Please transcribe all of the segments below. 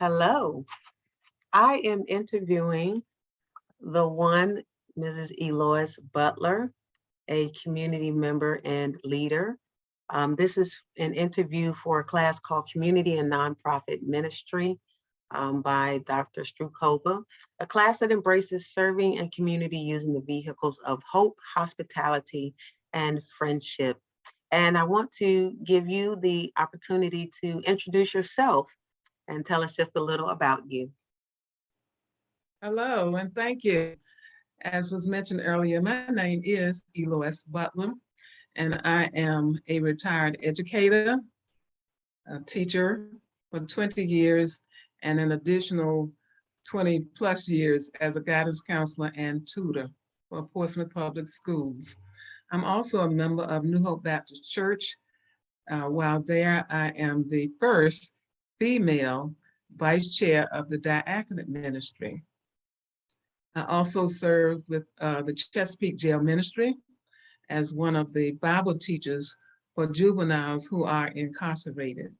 Hello, I am interviewing the one Mrs. Elois Butler, a community member and leader. This is an interview for a class called Community and Nonprofit Ministry by Dr. Strukova, a class that embraces serving and community using the vehicles of hope, hospitality, and friendship. And I want to give you the opportunity to introduce yourself and tell us just a little about you. Hello, and thank you. As was mentioned earlier, my name is Elois Butler, and I am a retired educator, a teacher for 20 years, and an additional 20 plus years as a guidance counselor and tutor for Portsmouth Public Schools. I'm also a member of New Hope Baptist Church. While there, I am the first female vice chair of the diaconate ministry. I also served with the Chesapeake Jail Ministry as one of the Bible teachers for juveniles who are incarcerated.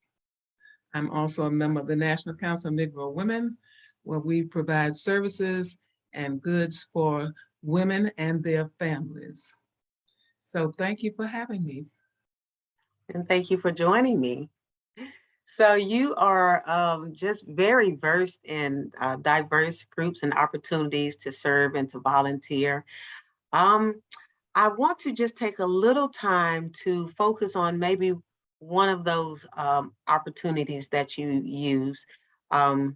I'm also a member of the National Council of Negro Women, where we provide services and goods for women and their families. So thank you for having me. And thank you for joining me. So you are just very versed in diverse groups and opportunities to serve and to volunteer. Um, I want to just take a little time to focus on maybe one of those opportunities that you use um,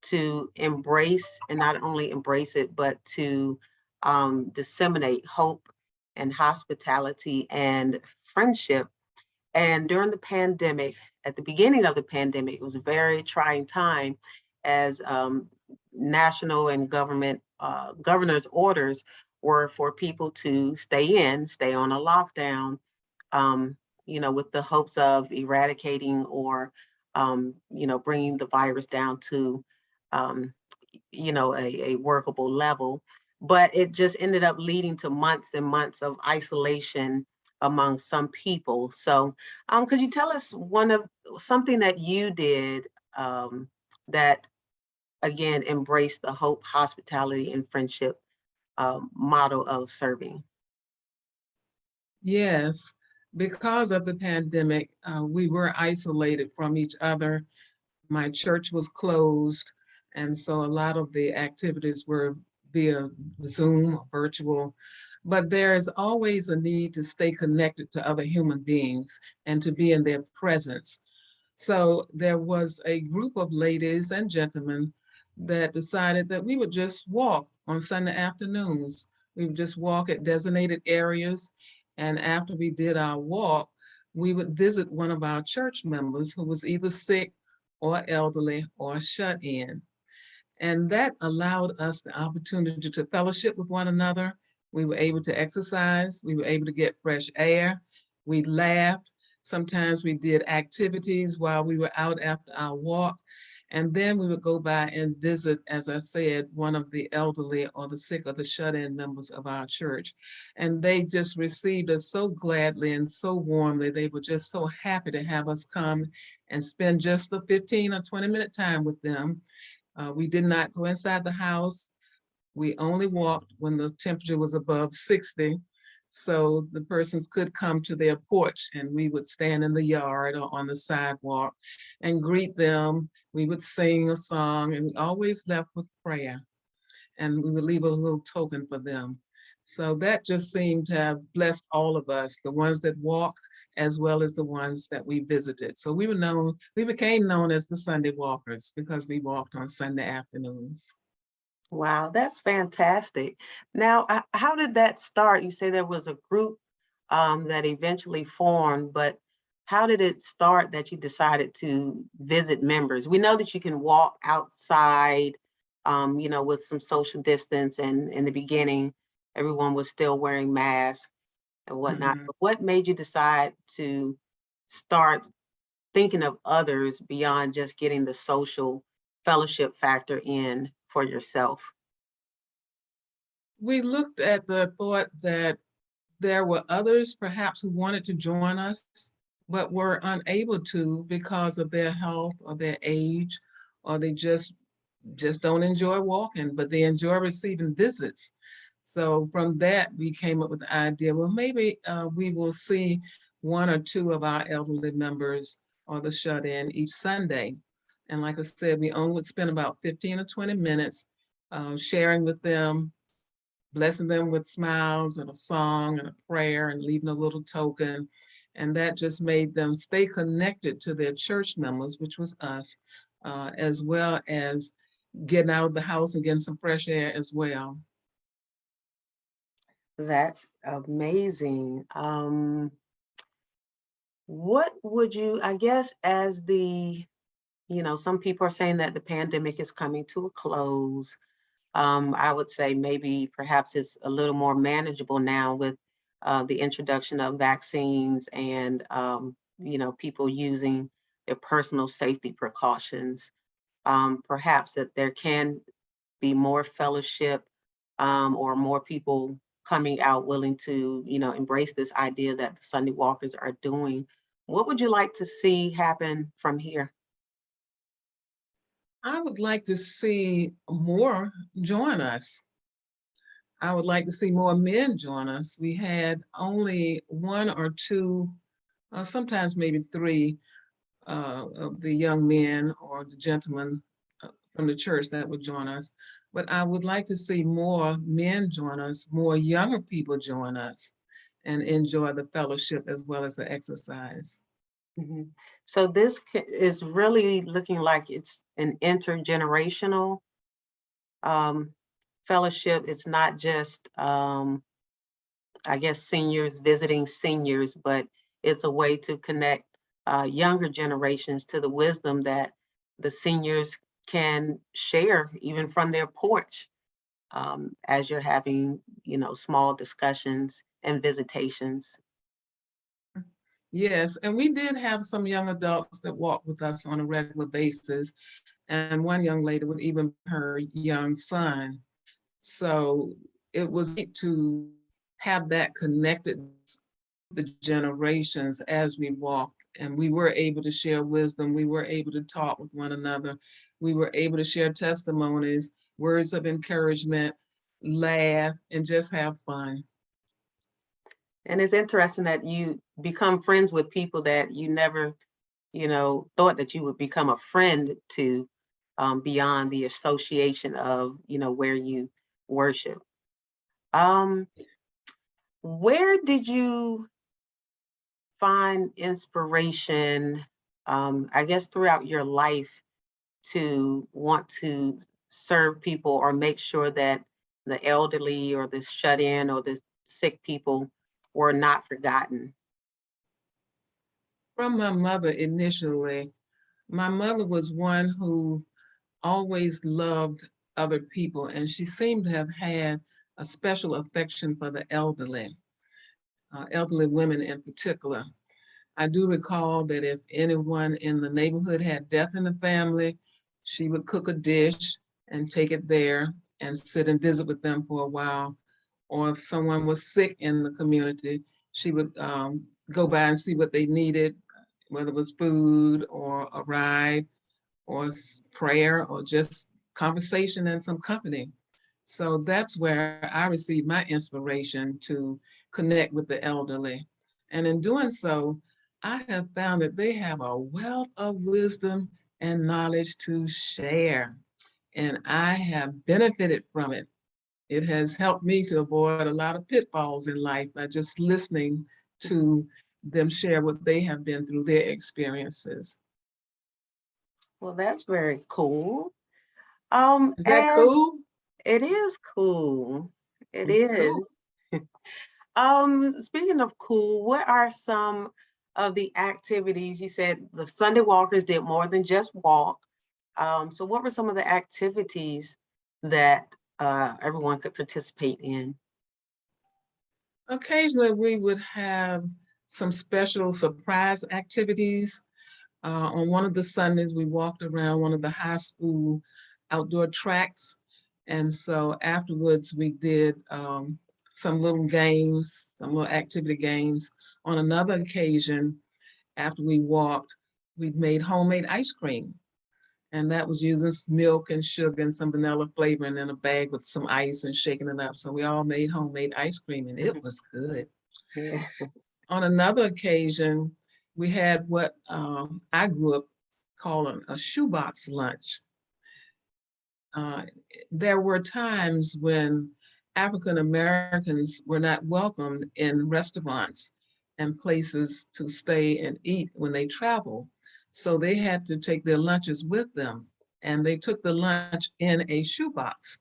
to embrace, and not only embrace it, but to disseminate hope and hospitality and friendship. And during the pandemic, at the beginning of the pandemic, it was a very trying time as national and government governors' orders were for people to stay on a lockdown, um, with the hopes of eradicating or, bringing the virus down to, um, a workable level. But it just ended up leading to months and months of isolation among some people. So, could you tell us one of something that you did that again embraced the hope, hospitality, and friendship model of serving? Yes, because of the pandemic, we were isolated from each other. My church was closed, and so a lot of the activities were via Zoom, virtual. But there is always a need to stay connected to other human beings and to be in their presence. So there was a group of ladies and gentlemen that decided that we would just walk on Sunday afternoons. We would just walk at designated areas. And after we did our walk, we would visit one of our church members who was either sick or elderly or shut in. And that allowed us the opportunity to fellowship with one another. We were able to exercise. We were able to get fresh air. We laughed. Sometimes we did activities while we were out after our walk. And then we would go by and visit, as I said, one of the elderly or the sick or the shut-in members of our church. And they just received us so gladly and so warmly. They were just so happy to have us come and spend just the 15 or 20-minute time with them. We did not go inside the house. We only walked when the temperature was above 60. So the persons could come to their porch and we would stand in the yard or on the sidewalk and greet them. We would sing a song and we always left with prayer. And we would leave a little token for them. So that just seemed to have blessed all of us, the ones that walked as well as the ones that we visited. So we became known as the Sunday Walkers because we walked on Sunday afternoons. Wow, that's fantastic. Now, how did that start? You say there was a group that eventually formed, but how did it start that you decided to visit members? We know that you can walk outside, with some social distance, and in the beginning, everyone was still wearing masks and whatnot. Mhm. But what made you decide to start thinking of others beyond just getting the social fellowship factor in for yourself? We looked at the thought that there were others perhaps who wanted to join us, but were unable to because of their health or their age or they just don't enjoy walking, but they enjoy receiving visits. So from that, we came up with the idea, well, maybe we will see one or two of our elderly members or the shut-in each Sunday. And like I said, we only would spend about 15 or 20 minutes sharing with them, blessing them with smiles and a song and a prayer and leaving a little token. And that just made them stay connected to their church members, which was us, as well as getting out of the house and getting some fresh air as well. That's amazing. What would you, I guess, as some people are saying that the pandemic is coming to a close. I would say maybe perhaps it's a little more manageable now with the introduction of vaccines and, people using their personal safety precautions. Perhaps that there can be more fellowship, or more people coming out willing to, embrace this idea that the Sunday Walkers are doing. What would you like to see happen from here? I would like to see more join us. I would like to see more men join us. We had only one or two, sometimes maybe three of the young men or the gentlemen from the church that would join us. But I would like to see more men join us, more younger people join us, and enjoy the fellowship as well as the exercise. Mhm. So this is really looking like it's an intergenerational um, fellowship. It's not just, I guess, seniors visiting seniors, but it's a way to connect younger generations to the wisdom that the seniors can share even from their porch, as you're having, small discussions and visitations. Yes, and we did have some young adults that walked with us on a regular basis. And one young lady would even bring her young son. So it was neat to have that connected the generations as we walked. And we were able to share wisdom. We were able to talk with one another. We were able to share testimonies, words of encouragement, laugh, and just have fun. And it's interesting that you become friends with people that you never, thought that you would become a friend to, beyond the association of, where you worship. Um, where did you find inspiration, I guess, throughout your life to want to serve people or make sure that the elderly or the shut in or the sick people were not forgotten? From my mother initially, my mother was one who always loved other people, and she seemed to have had a special affection for the elderly, elderly women in particular. I do recall that if anyone in the neighborhood had death in the family, she would cook a dish and take it there and sit and visit with them for a while. Or if someone was sick in the community, she would go by and see what they needed, whether it was food or a ride or prayer or just conversation and some company. So that's where I received my inspiration to connect with the elderly. And in doing so, I have found that they have a wealth of wisdom and knowledge to share. And I have benefited from it. It has helped me to avoid a lot of pitfalls in life by just listening to them share what they have been through their experiences. Well, that's very cool. Is that And cool? it is cool. It is. Cool. Speaking of cool, what are some of the activities? You said the Sunday Walkers did more than just walk. So what were some of the activities that everyone could participate in? Occasionally, we would have some special surprise activities. On one of the Sundays, we walked around one of the high school outdoor tracks. And so afterwards, we did some little games, some little activity games. On another occasion, after we walked, we made homemade ice cream. And that was using milk and sugar and some vanilla flavoring in a bag with some ice and shaking it up. So we all made homemade ice cream and it was good. Yeah. On another occasion, we had what I grew up calling a shoebox lunch. Uh, there were times when African Americans were not welcomed in restaurants and places to stay and eat when they travel. So they had to take their lunches with them. And they took the lunch in a shoebox.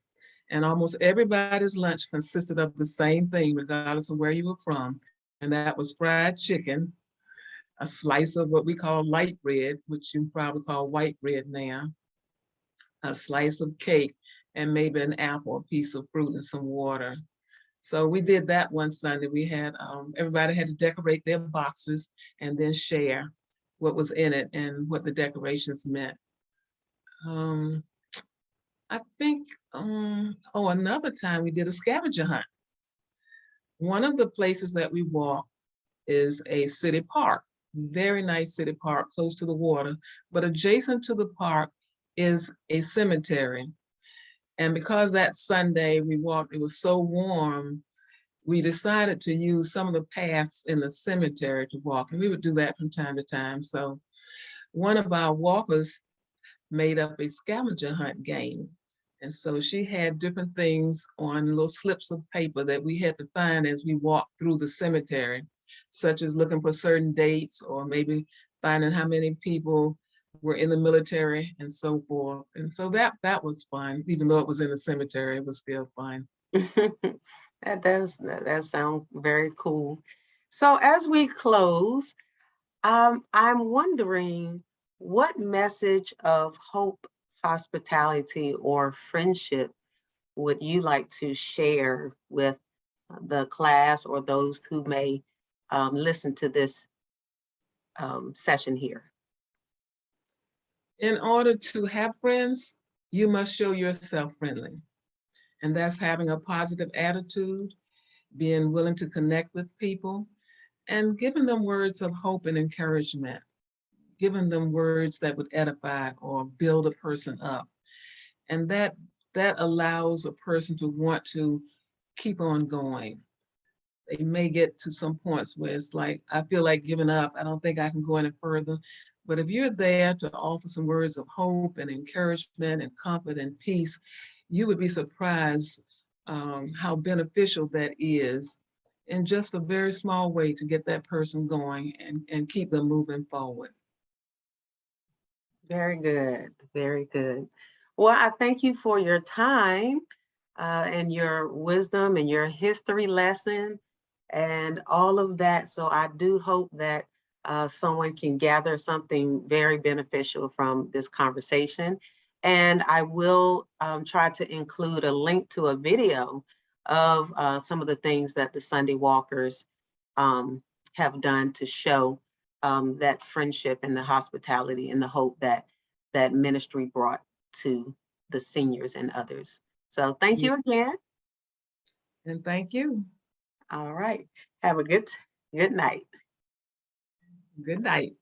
And almost everybody's lunch consisted of the same thing, regardless of where you were from. And that was fried chicken, a slice of what we call light bread, which you probably call white bread now, a slice of cake, and maybe an apple, a piece of fruit, and some water. So we did that one Sunday. We had everybody had to decorate their boxes and then share what was in it and what the decorations meant. Um, I think, another time we did a scavenger hunt. One of the places that we walked is a city park, very nice city park close to the water, but adjacent to the park is a cemetery. And because that Sunday we walked, it was so warm, we decided to use some of the paths in the cemetery to walk. And we would do that from time to time. So one of our walkers made up a scavenger hunt game. And so she had different things on little slips of paper that we had to find as we walked through the cemetery, such as looking for certain dates or maybe finding how many people were in the military and so forth. And so that was fun. Even though it was in the cemetery, it was still fun. That sounds very cool. So as we close, I'm wondering what message of hope, hospitality, or friendship would you like to share with the class or those who may listen to this session here? In order to have friends, you must show yourself friendly. And that's having a positive attitude, being willing to connect with people, and giving them words of hope and encouragement, giving them words that would edify or build a person up. And that allows a person to want to keep on going. They may get to some points where it's like, I feel like giving up. I don't think I can go any further. But if you're there to offer some words of hope and encouragement and comfort and peace, you would be surprised how beneficial that is in just a very small way to get that person going and keep them moving forward. Very good, very good. Well, I thank you for your time and your wisdom and your history lesson and all of that. So I do hope that someone can gather something very beneficial from this conversation. And I will try to include a link to a video of some of the things that the Sunday Walkers um, have done to show that friendship and the hospitality and the hope that that ministry brought to the seniors and others. So thank Yeah, you again. and thank you. All right. Have a good night. Good night.